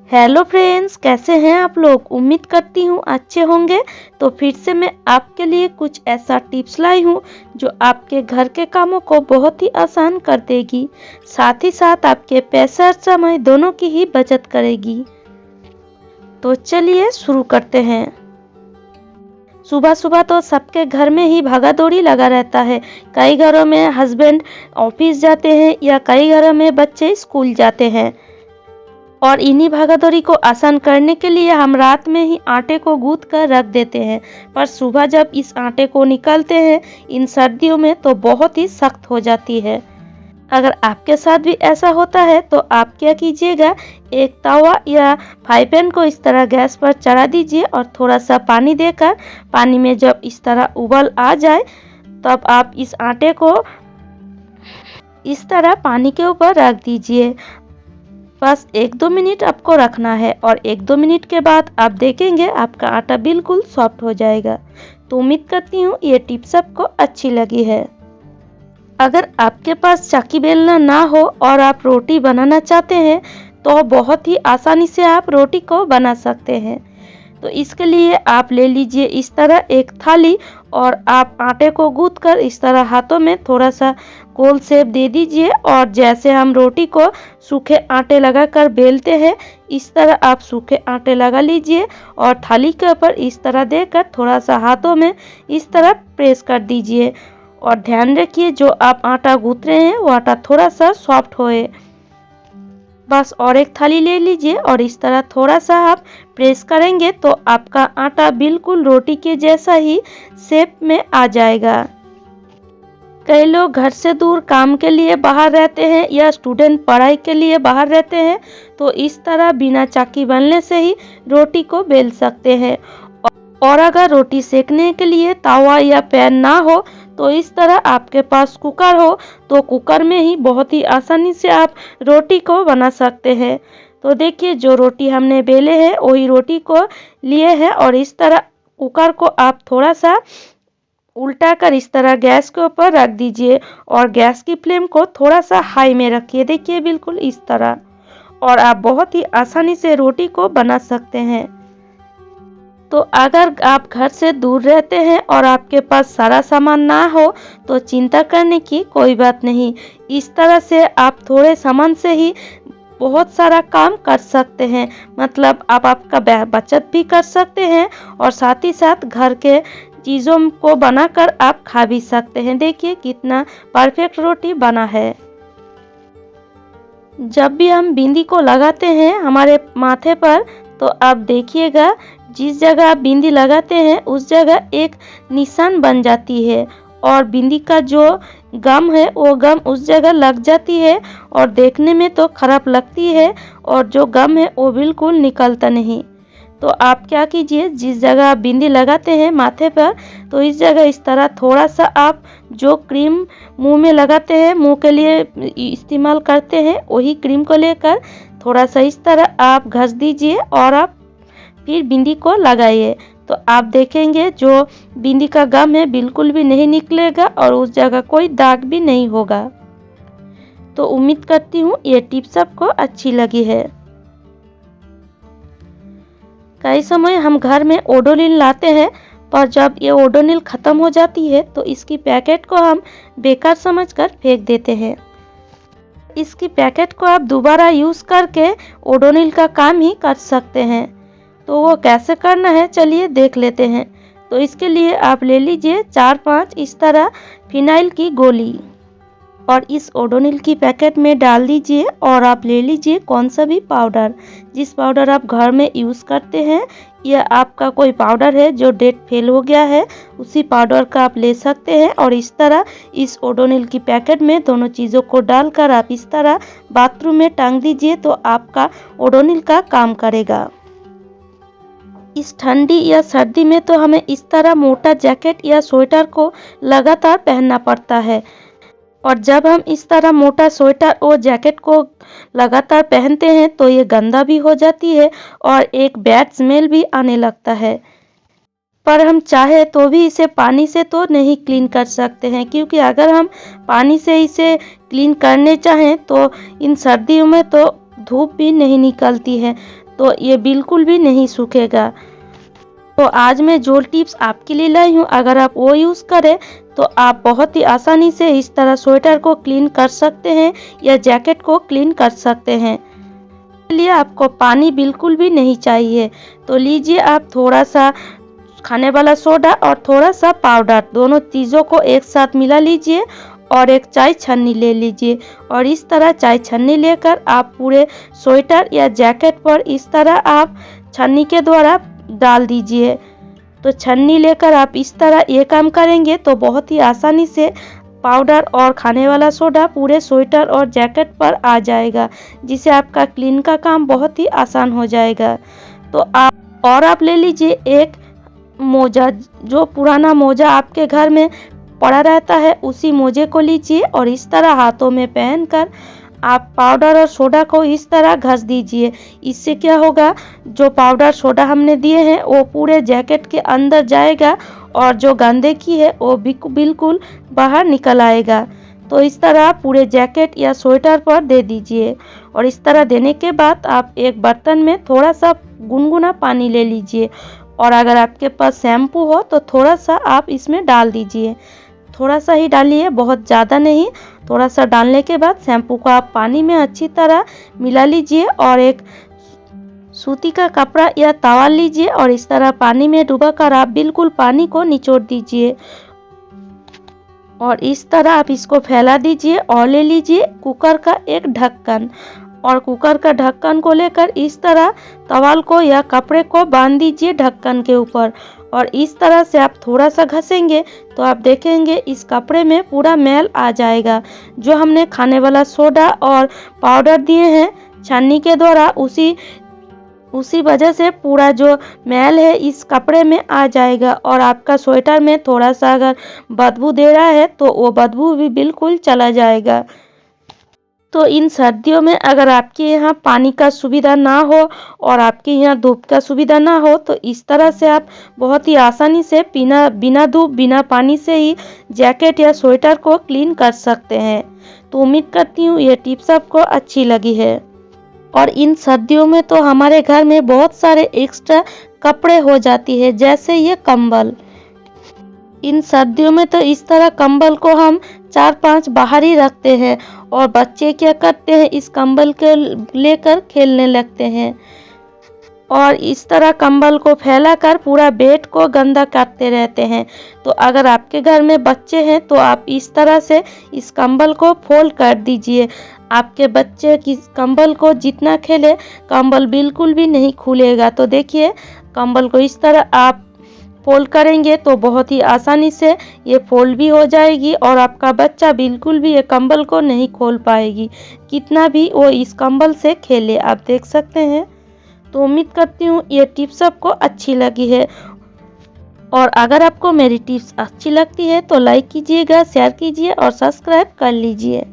Hello friends, कैसे हैं आप लोग। उम्मीद करती हूँ अच्छे होंगे। तो फिर से मैं आपके लिए कुछ ऐसा टिप्स लाई हूँ जो आपके घर के कामों को बहुत ही आसान कर देगी, साथ ही साथ आपके पैसा और समय दोनों की ही बचत करेगी। तो चलिए शुरू करते हैं। सुबह सुबह तो सबके घर में ही भागा दौड़ी लगा रहता है। कई घरों में हस्बैंड ऑफिस जाते हैं या कई घरों में बच्चे स्कूल जाते हैं, और इन्हीं भागादौड़ी को आसान करने के लिए हम रात में ही आटे को गूंथ कर रख देते हैं। पर सुबह जब इस आटे को निकालते हैं इन सर्दियों में तो बहुत ही सख्त हो जाती है। अगर आपके साथ भी ऐसा होता है तो आप क्या कीजिएगा, एक तवा या फ्राई पैन को इस तरह गैस पर चढ़ा दीजिए और थोड़ा सा पानी देकर पानी में जब इस तरह उबल आ जाए तब आप इस आटे को इस तरह पानी के ऊपर रख दीजिए। बस 1-2 मिनट आपको रखना है और 1-2 मिनट के बाद आप देखेंगे आपका आटा बिल्कुल सॉफ्ट हो जाएगा। तो उम्मीद करती हूँ ये टिप्स आपको अच्छी लगी है। अगर आपके पास चाकी बेलना ना हो और आप रोटी बनाना चाहते हैं तो बहुत ही आसानी से आप रोटी को बना सकते हैं। तो इसके लिए आप ले लीजिए इस तरह एक थाली और आप आटे को गूंथ कर इस तरह हाथों में थोड़ा सा गोल शेप दे दीजिए, और जैसे हम रोटी को सूखे आटे लगाकर बेलते हैं इस तरह आप सूखे आटे लगा लीजिए और थाली के ऊपर इस तरह देकर थोड़ा सा हाथों में इस तरह प्रेस कर दीजिए। और ध्यान रखिए जो आप आटा गूंथ रहे हैं वो आटा थोड़ा सा सॉफ्ट होए। बस और एक थाली ले लीजिए और इस तरह थोड़ा सा आप प्रेस करेंगे तो आपका आटा बिल्कुल रोटी के जैसा ही शेप में आ जाएगा। कई लोग घर से दूर काम के लिए बाहर रहते हैं या स्टूडेंट पढ़ाई के लिए बाहर रहते हैं, तो इस तरह बिना चाकी बनने से ही रोटी को बेल सकते हैं। और अगर रोटी सेकने के लिए तवा या पैन ना हो तो इस तरह आपके पास कुकर हो तो कुकर में ही बहुत ही आसानी से आप रोटी को बना सकते हैं। तो देखिए जो रोटी हमने बेले है वही रोटी को लिए है और इस तरह कुकर को आप थोड़ा सा उल्टा कर इस तरह गैस के ऊपर रख दीजिए और गैस की फ्लेम को थोड़ा सा हाई में रखिए। देखिए बिल्कुल इस तरह, और आप बहुत ही आसानी से रोटी को बना सकते हैं। तो अगर आप घर से दूर रहते हैं और आपके पास सारा सामान ना हो तो चिंता करने की कोई बात नहीं। इस तरह से आप थोड़े सामान से ही बहुत सारा काम कर सकते हैं। मतलब आप आपका बचत भी कर सकते हैं और साथ ही साथ घर के चीज़ों को बनाकर आप खा भी सकते हैं। देखिए कितना परफेक्ट रोटी बना है। जब भी हम बिंदी को लगाते हैं हमारे माथे पर तो आप देखिएगा जिस जगह आप बिंदी लगाते हैं उस जगह एक निशान बन जाती है और बिंदी का जो गम है वो गम उस जगह लग जाती है और देखने में तो खराब लगती है और जो गम है वो बिल्कुल निकलता नहीं। तो आप क्या कीजिए, जिस जगह आप बिंदी लगाते हैं माथे पर तो इस जगह इस तरह थोड़ा सा आप जो क्रीम मुंह में लगाते हैं, मुंह के लिए इस्तेमाल करते हैं, वही क्रीम को लेकर थोड़ा सा इस तरह आप घस दीजिए और आप फिर बिंदी को लगाइए। तो आप देखेंगे जो बिंदी का गम है बिल्कुल भी नहीं निकलेगा और उस जगह कोई दाग भी नहीं होगा। तो उम्मीद करती हूँ ये टिप्स आपको अच्छी लगी है। कई समय हम घर में ओडोनिल लाते हैं पर जब ये ओडोनिल खत्म हो जाती है तो इसकी पैकेट को हम बेकार समझकर फेंक देते हैं। इसकी पैकेट को आप दोबारा यूज करके ओडोनिल का काम ही कर सकते हैं। तो वो कैसे करना है चलिए देख लेते हैं। तो इसके लिए आप ले लीजिए 4-5 इस तरह फिनाइल की गोली और इस ओडोनिल की पैकेट में डाल दीजिए और आप ले लीजिए कौन सा भी पाउडर, जिस पाउडर आप घर में यूज़ करते हैं या आपका कोई पाउडर है जो डेट फेल हो गया है उसी पाउडर का आप ले सकते हैं। और इस तरह इस ओडोनिल की पैकेट में दोनों चीज़ों को डालकर आप इस तरह बाथरूम में टांग दीजिए तो आपका ओडोनिल का काम करेगा। इस ठंडी या सर्दी में तो हमें इस तरह मोटा जैकेट या स्वेटर को लगातार पहनना पड़ता है, और जब हम इस तरह मोटा स्वेटर और जैकेट को लगातार पहनते हैं तो ये गंदा भी हो जाती है और एक बैड स्मेल भी आने लगता है। पर हम चाहे तो भी इसे पानी से तो नहीं क्लीन कर सकते हैं, क्योंकि अगर हम पानी से इसे क्लीन करने चाहें तो इन सर्दियों में तो धूप भी नहीं निकलती है। तो ये बिल्कुल भी नहीं सूखेगा। तो आज मैं जो टिप्स आपके लिए लाई हूँ, अगर आप वो यूज़ करें तो आप बहुत ही आसानी से इस तरह स्वेटर को क्लीन कर सकते हैं या जैकेट को क्लीन कर सकते हैं। इसके लिए आपको पानी बिल्कुल भी नहीं चाहिए। तो लीजिए आप थोड़ा सा खाने वाला सोडा और थोड़ा सा पाउडर, दोनों चीज़ों को एक साथ मिला लीजिए और एक चाय छन्नी ले लीजिए और इस तरह चाय छन्नी लेकर आप पूरे स्वेटर या जैकेट पर इस तरह आप छन्नी के द्वारा डाल दीजिए। तो छन्नी लेकर आप इस तरह ये काम करेंगे तो बहुत ही आसानी से पाउडर और खाने वाला सोडा पूरे स्वेटर और जैकेट पर आ जाएगा, जिससे आपका क्लीन का काम बहुत ही आसान हो जाएगा। तो आप ले लीजिए एक मोजा, जो पुराना मोजा आपके घर में पड़ा रहता है उसी मोजे को लीजिए और इस तरह हाथों में पहनकर आप पाउडर और सोडा को इस तरह घस दीजिए। इससे क्या होगा, जो पाउडर सोडा हमने दिए हैं वो पूरे जैकेट के अंदर जाएगा और जो गंदगी है वो बिल्कुल बाहर निकल आएगा। तो इस तरह पूरे जैकेट या स्वेटर पर दे दीजिए और इस तरह देने के बाद आप एक बर्तन में थोड़ा सा गुनगुना पानी ले लीजिए और अगर आपके पास शैम्पू हो तो थोड़ा सा आप इसमें डाल दीजिए। थोड़ा सा ही डालिए, बहुत ज़्यादा नहीं। थोड़ा सा डालने के बाद शैम्पू को आप पानी में अच्छी तरह मिला लीजिए और एक सूती का कपड़ा या तवा लीजिए और इस तरह पानी में डुबाकर आप बिल्कुल पानी को निचोड़ दीजिए और इस तरह आप इसको फैला दीजिए और ले लीजिए कुकर का एक ढक्कन और कुकर का ढक्कन को लेकर इस तरह तवाल को या कपड़े को बांध दीजिए ढक्कन के ऊपर और इस तरह से आप थोड़ा सा घसेंगे तो आप देखेंगे इस कपड़े में पूरा मैल आ जाएगा। जो हमने खाने वाला सोडा और पाउडर दिए हैं छन्नी के द्वारा, उसी वजह से पूरा जो मैल है इस कपड़े में आ जाएगा और आपका स्वेटर में थोड़ा सा अगर बदबू दे रहा है तो वो बदबू भी बिल्कुल चला जाएगा। तो इन सर्दियों में अगर आपके यहाँ पानी का सुविधा ना हो और आपके यहाँ धूप का सुविधा ना हो तो इस तरह से आप बहुत ही आसानी से बिना धूप बिना पानी से ही जैकेट या स्वेटर को क्लीन कर सकते हैं। तो उम्मीद करती हूँ ये टिप्स आपको अच्छी लगी है। और इन सर्दियों में तो हमारे घर में बहुत सारे एक्स्ट्रा कपड़े हो जाती है, जैसे ये कंबल। इन सर्दियों में तो इस तरह कंबल को हम 4-5 बाहर ही रखते हैं और बच्चे क्या करते हैं, इस कंबल को लेकर खेलने लगते हैं और इस तरह कंबल को फैलाकर पूरा बेड को गंदा करते रहते हैं। तो अगर आपके घर में बच्चे हैं तो आप इस तरह से इस कंबल को फोल्ड कर दीजिए। आपके बच्चे की कंबल को जितना खेले कंबल बिल्कुल भी नहीं खुलेगा। तो देखिए कंबल को इस तरह आप फोल्ड करेंगे तो बहुत ही आसानी से ये फोल्ड भी हो जाएगी और आपका बच्चा बिल्कुल भी ये कंबल को नहीं खोल पाएगी, कितना भी वो इस कंबल से खेले। आप देख सकते हैं। तो उम्मीद करती हूँ ये टिप्स आपको अच्छी लगी है और अगर आपको मेरी टिप्स अच्छी लगती है तो लाइक कीजिएगा, शेयर कीजिए और सब्सक्राइब कर लीजिए।